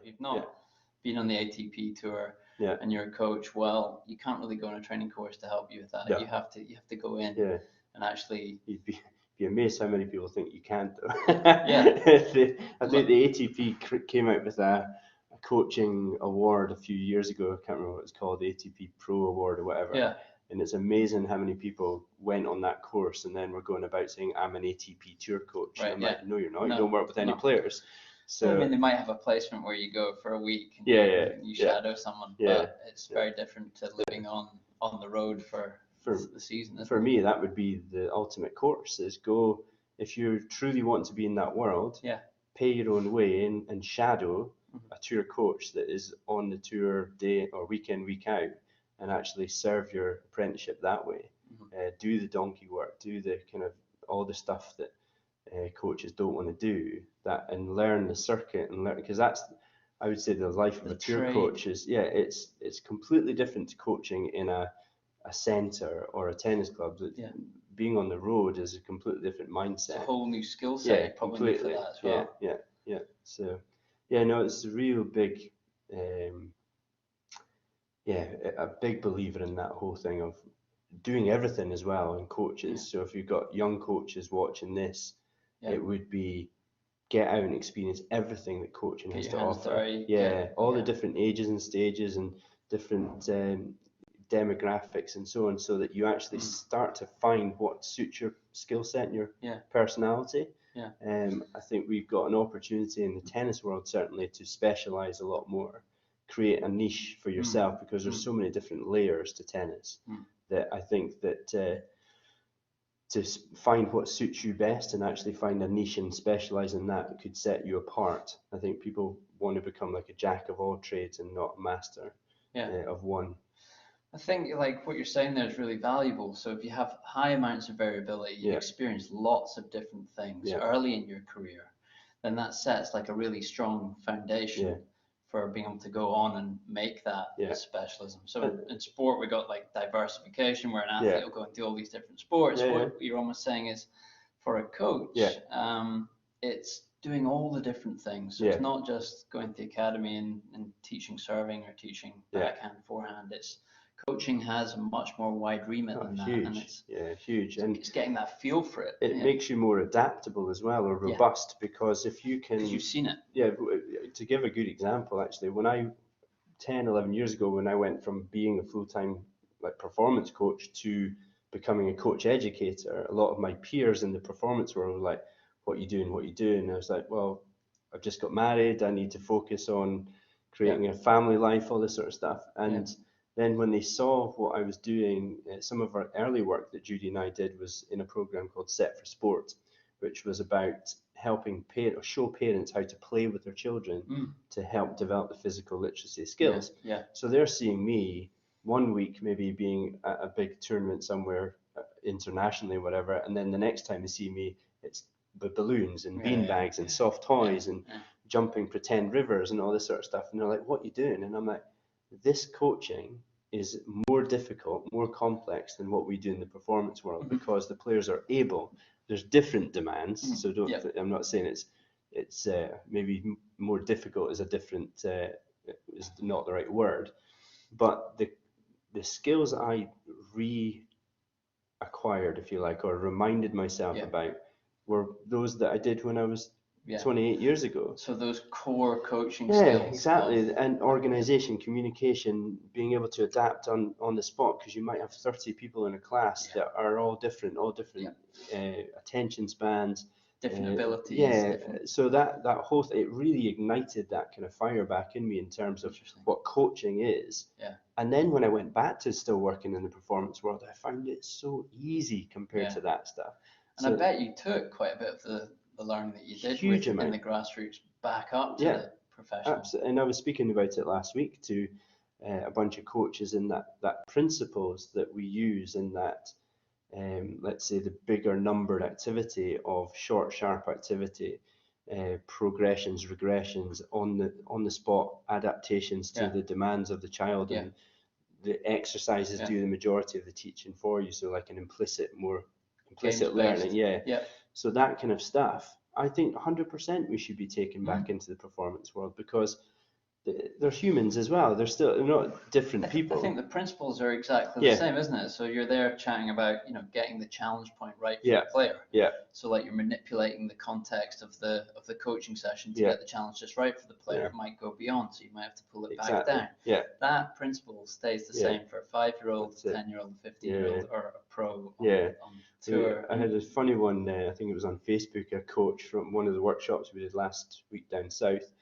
you've not been on the ATP tour and you're a coach, well, you can't really go on a training course to help you with that. No. You have to go in and actually. You'd be amazed how many people think you can't do. Yeah. I think the ATP came out with a coaching award a few years ago. I can't remember what it's called, the ATP Pro Award or whatever. Yeah. And it's amazing how many people went on that course and then were going about saying, I'm an ATP tour coach. Right, and I'm like, no, you're not. No, you don't work with any players. So I mean, they might have a placement where you go for a week and you shadow someone, but it's very different to living on the road for the season. For me, that would be the ultimate course, is go, if you truly want to be in that world, pay your own way and shadow a tour coach that is on the tour day or week in, week out, and actually serve your apprenticeship that way. Do the donkey work, do the kind of all the stuff that coaches don't want to do, that, and learn the circuit and learn, because that's, I would say, the life of a tour coach is, it's completely different to coaching in a centre or a tennis club. Being on the road is a completely different mindset. It's a whole new skill set. You probably need for that as well. Yeah. So, no, it's a real big, a big believer in that whole thing of doing everything as well in coaches. So if you've got young coaches watching this, it would be get out and experience everything that coaching has to offer. All the different ages and stages and different demographics and so on, so that you actually start to find what suits your skill set and your personality. I think we've got an opportunity in the tennis world certainly to specialize a lot more, create a niche for yourself, because there's so many different layers to tennis that I think that to find what suits you best and actually find a niche and specialize in that could set you apart. I think people want to become like a jack of all trades and not a master of one. I think like what you're saying there is really valuable. So if you have high amounts of variability, you experience lots of different things early in your career, then that sets like a really strong foundation for being able to go on and make that specialism. So in sport, we got like diversification, where an athlete will go and do all these different sports. What you're almost saying is, for a coach, it's doing all the different things. So it's not just going to the academy and teaching serving or teaching backhand, forehand. It's coaching has a much more wide remit than that. And it's huge. And it's getting that feel for it. It makes you more adaptable as well, or robust, because if you can... Because you've seen it. Yeah, to give a good example, actually, when I, 10, 11 years ago, when I went from being a full-time like performance coach to becoming a coach educator, a lot of my peers in the performance world were like, what you doing? And I was like, well, I've just got married, I need to focus on creating a family life, all this sort of stuff. And then when they saw what I was doing, some of our early work that Judy and I did was in a program called Set for Sport, which was about helping show parents how to play with their children to help develop the physical literacy skills. So they're seeing me one week maybe being at a big tournament somewhere internationally, whatever, and then the next time they see me, it's the balloons and beanbags and soft toys and jumping pretend rivers and all this sort of stuff. And they're like, what are you doing? And I'm like, this coaching is more difficult, more complex than what we do in the performance world, because the players are able, there's different demands. So I'm not saying it's maybe more difficult is a different, is not the right word, but the skills I reacquired, if you like, or reminded myself about, were those that I did when I was 28 years ago. So those core coaching skills. Exactly. And organization, communication, being able to adapt on the spot, because you might have 30 people in a class that are all different attention spans. Different abilities. So that whole thing, it really ignited that kind of fire back in me in terms of what coaching is. And then when I went back to still working in the performance world, I found it so easy compared to that stuff. And I bet you took quite a bit of the learning that you did in the grassroots back up to the professional. Absolutely. And I was speaking about it last week to a bunch of coaches, in that principles that we use in that, let's say, the bigger numbered activity of short, sharp activity, progressions, regressions, on the spot adaptations to the demands of the child, and the exercises do the majority of the teaching for you. So like an implicit learning. So that kind of stuff, I think 100% we should be taken back into the performance world, because they're humans as well. They're not different people. I think the principles are exactly Yeah. the same, isn't it? So you're there chatting about, getting the challenge point right for Yeah. the player. Yeah. So like you're manipulating the context of the coaching session to Yeah. get the challenge just right for the player. Yeah. It might go beyond, so you might have to pull it back Exactly. down. Yeah. That principle stays the Yeah. same for a 5-year-old, That's it. 10-year-old, 15-year-old, Yeah. or a pro Yeah. on tour. I had a funny one, I think it was on Facebook, a coach from one of the workshops we did last week down south.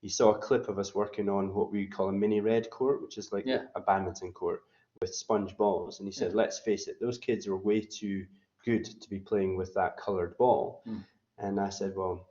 He saw a clip of us working on what we call a mini red court, which is like Yeah. a badminton court with sponge balls. And he said, Yeah. let's face it, those kids are way too good to be playing with that coloured ball. And I said, well,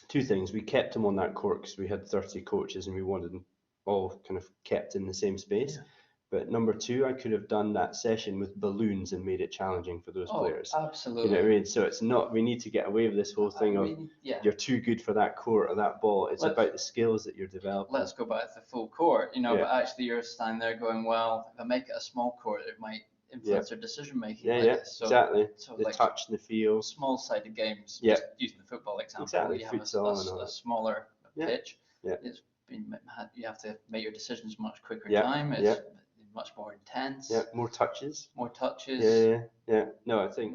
two things. We kept them on that court because we had 30 coaches and we wanted them all kind of kept in the same space. Yeah. But number two, I could have done that session with balloons and made it challenging for those players. Absolutely. You know what I mean? So it's not, we need to get away with this whole thing of you're too good for that court or that ball. It's about the skills that you're developing. Let's go back to the full court, but actually you're standing there going, well, if I make it a small court, it might influence their decision making. So, exactly. So the touch and the feel. Small sided games, Yeah. just using the football example, Exactly. you have a smaller pitch. Yeah. You have to make your decisions much quicker Yeah. time. It's much more intense. Yeah. More touches. More touches. Yeah. No, I think.